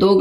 2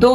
2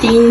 3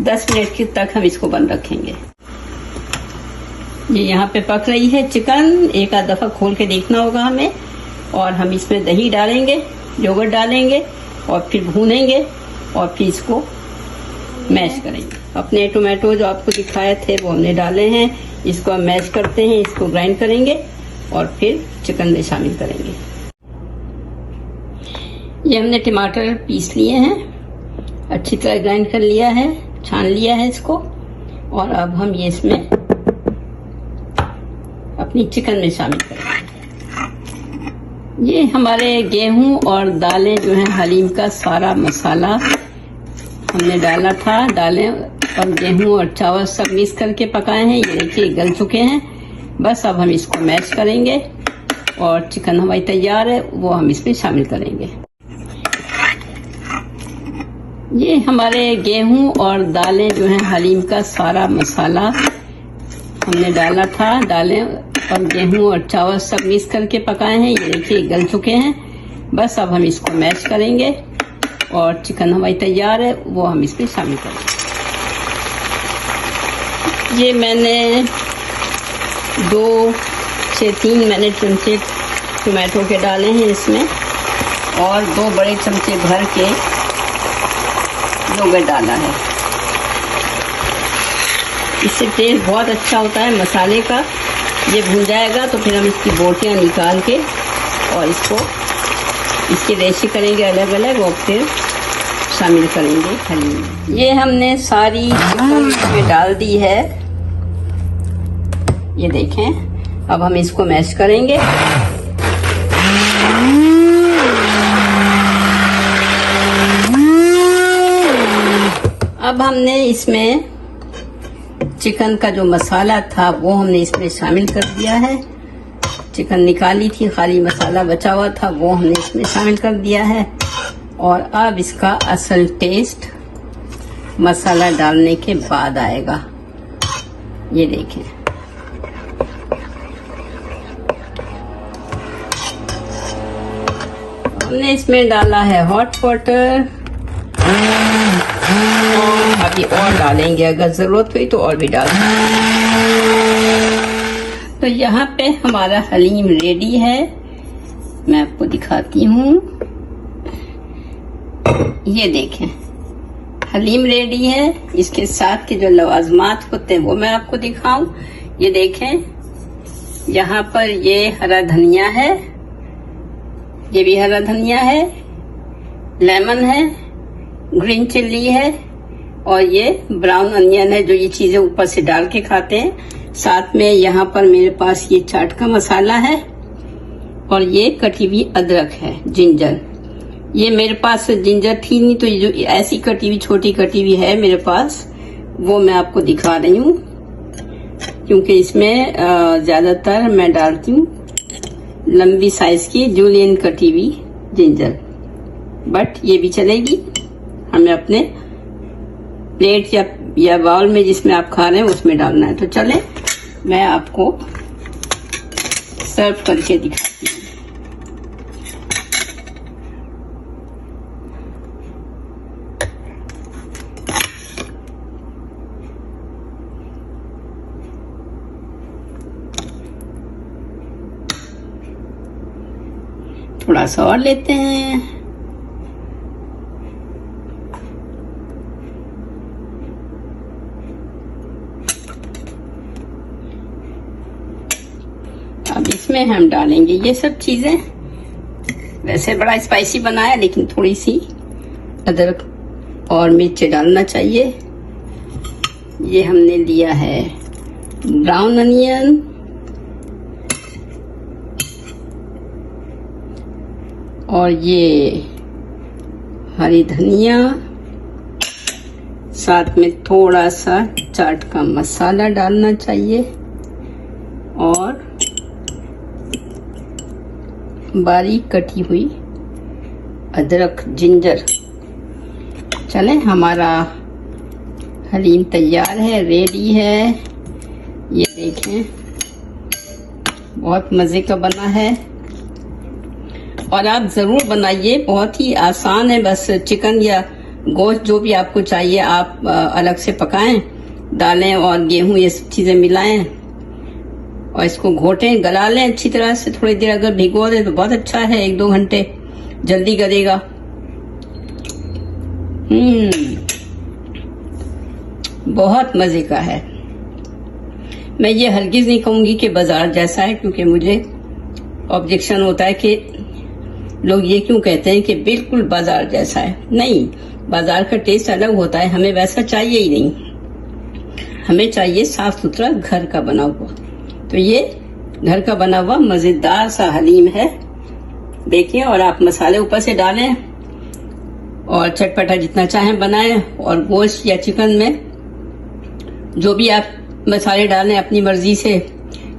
10 minute तक हम इसको बंद रखेंगे। ये यहाँ पे पक रही है चिकन, एक आध दफ़ा खोल के देखना होगा हमें। और हम इसमें दही डालेंगे, योगर्ट डालेंगे और फिर भूनेंगे और फिर इसको मैश करेंगे। अपने टोमेटो जो आपको दिखाए थे वो हमने डाले हैं, इसको हम मैश करते हैं, इसको ग्राइंड करेंगे और फिर चिकन में शामिल करेंगे। ये हमने टमाटर पीस लिए हैं, अच्छी तरह ग्राइंड कर लिया है, छान लिया है इसको। और अब हम ये इसमें अपनी चिकन में शामिल करेंगे। ये हमारे गेहूं और दालें जो हैं, हलीम का सारा मसाला हमने डाला था। दालें और गेहूं और चावल सब मिक्स करके पकाए हैं। ये देखिए गल चुके हैं। बस अब हम इसको मैश करेंगे और चिकन हमारी तैयार है, वो हम इसमें शामिल करेंगे। ये हमारे गेहूं और दालें जो हैं, हलीम का सारा मसाला हमने डाला था। दालें और गेहूं और चावल सब मिक्स करके पकाए हैं। ये देखिए गल चुके हैं। बस अब हम इसको मैश करेंगे और चिकन हमारी तैयार है, वो हम इसमें शामिल करेंगे। ये मैंने 2 से 3 मैंने चमचे टोमेटो के डाले हैं इसमें, और 2 बड़े चमचे भर के योगर्ट डाला है। इससे टेस्ट बहुत अच्छा होता है मसाले का। ये भून जाएगा तो फिर हम इसकी बोटियां निकाल के और इसको इसके रेशे करेंगे अलग अलग और फिर शामिल करेंगे हलीम। ये हमने सारी चिकन इसमें डाल दी है, ये देखें। अब हम इसको मैश करेंगे। अब हमने इसमें चिकन का जो मसाला था वो हमने इसमें शामिल कर दिया है। चिकन निकाली थी, खाली मसाला बचा हुआ था, वो हमने इसमें शामिल कर दिया है। और अब इसका असल टेस्ट मसाला डालने के बाद आएगा। ये देखें, हमने इसमें डाला है हॉट वाटर। अभी और डालेंगे, अगर जरूरत हुई तो और भी डालेंगे। तो यहाँ पे हमारा हलीम रेडी है, मैं आपको दिखाती हूँ। ये देखें, हलीम रेडी है। इसके साथ के जो लवाजमात होते हैं वो मैं आपको दिखाऊं। ये देखें, यहाँ पर ये हरा धनिया है, ये भी हरा धनिया है, लेमन है, ग्रीन चिल्ली है और ये ब्राउन अनियन है, जो ये चीजें ऊपर से डाल के खाते हैं। साथ में यहाँ पर मेरे पास ये चाट का मसाला है और ये कटी हुई अदरक है, जिंजर। ये मेरे पास जिंजर थी नहीं, तो ये जो ऐसी कटी हुई छोटी कटी हुई है मेरे पास, वो मैं आपको दिखा रही हूँ, क्योंकि इसमें ज्यादातर मैं डालती हूँ लंबी साइज की जूलियन कटी हुई जिंजर। बट ये भी चलेगी, हमें अपने प्लेट या बाउल में जिसमें आप खा रहे हैं उसमें डालना है। तो चले, मैं आपको सर्व करके दिखाती हूँ। थोड़ा सा और लेते हैं। अब इसमें हम डालेंगे ये सब चीजें। वैसे बड़ा स्पाइसी बना है, लेकिन थोड़ी सी अदरक और मिर्च डालना चाहिए। ये हमने लिया है ब्राउन अनियन, और ये हरी धनिया, साथ में थोड़ा सा चाट का मसाला डालना चाहिए और बारीक कटी हुई अदरक, जिंजर। चले, हमारा हलीम तैयार है, रेडी है। ये देखें, बहुत मज़े का बना है और आप ज़रूर बनाइए। बहुत ही आसान है, बस चिकन या गोश्त जो भी आपको चाहिए आप अलग से पकाएं, दालें और गेहूं ये सब चीजें मिलाएं और इसको घोटें, गला लें अच्छी तरह से। थोड़ी देर अगर भिगो दें तो बहुत अच्छा है, 1-2 घंटे जल्दी गलेगा। बहुत मजे का है। मैं ये हरगिज नहीं कहूंगी कि बाजार जैसा है, क्योंकि मुझे ऑब्जेक्शन होता है कि लोग ये क्यों कहते हैं कि बिल्कुल बाजार जैसा है। नहीं, बाजार का टेस्ट अलग होता है, हमें वैसा चाहिए ही नहीं। हमें चाहिए साफ सुथरा घर का बना हुआ। तो ये घर का बना हुआ मजेदार सा हलीम है, देखिए। और आप मसाले ऊपर से डालें और चटपटा जितना चाहें बनाएं। और गोश्त या चिकन में जो भी आप मसाले डालें अपनी मर्जी से,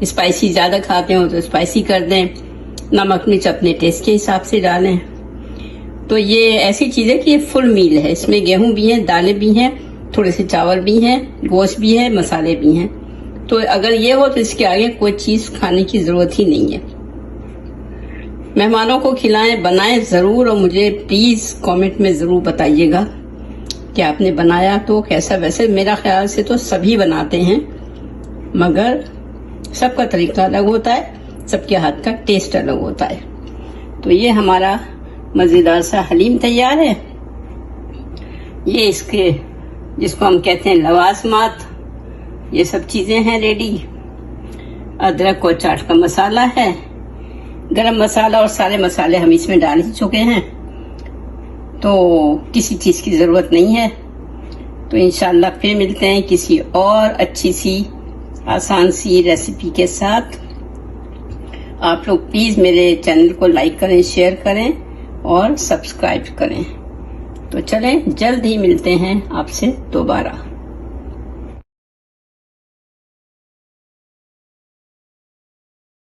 स्पाइसी ज्यादा खाते हो तो स्पाइसी कर दें, नमक मिर्च अपने टेस्ट के हिसाब से डालें। तो ये ऐसी चीज है कि ये फुल मील है, इसमें गेहूं भी है, दालें भी हैं, थोड़े से चावल भी हैं, गोश्त भी है, मसाले भी हैं। तो अगर ये हो तो इसके आगे कोई चीज खाने की जरूरत ही नहीं है। मेहमानों को खिलाएं, बनाएं जरूर, और मुझे प्लीज कमेंट में जरूर बताइएगा कि आपने बनाया तो कैसा। वैसे मेरा ख्याल से तो सभी बनाते हैं, मगर सबका तरीका अलग होता है, सबके हाथ का टेस्ट अलग होता है। तो ये हमारा मजेदार सा हलीम तैयार है। ये इसके जिसको हम कहते हैं लवाजमात, ये सब चीजें हैं रेडी। अदरक और चाट का मसाला है, गरम मसाला और सारे मसाले हम इसमें डाल ही चुके हैं, तो किसी चीज की जरूरत नहीं है। तो इंशाल्लाह फिर मिलते हैं किसी और अच्छी सी आसान सी रेसिपी के साथ। आप लोग प्लीज मेरे चैनल को लाइक करें, शेयर करें और सब्सक्राइब करें। तो चलें, जल्द ही मिलते हैं आपसे दोबारा।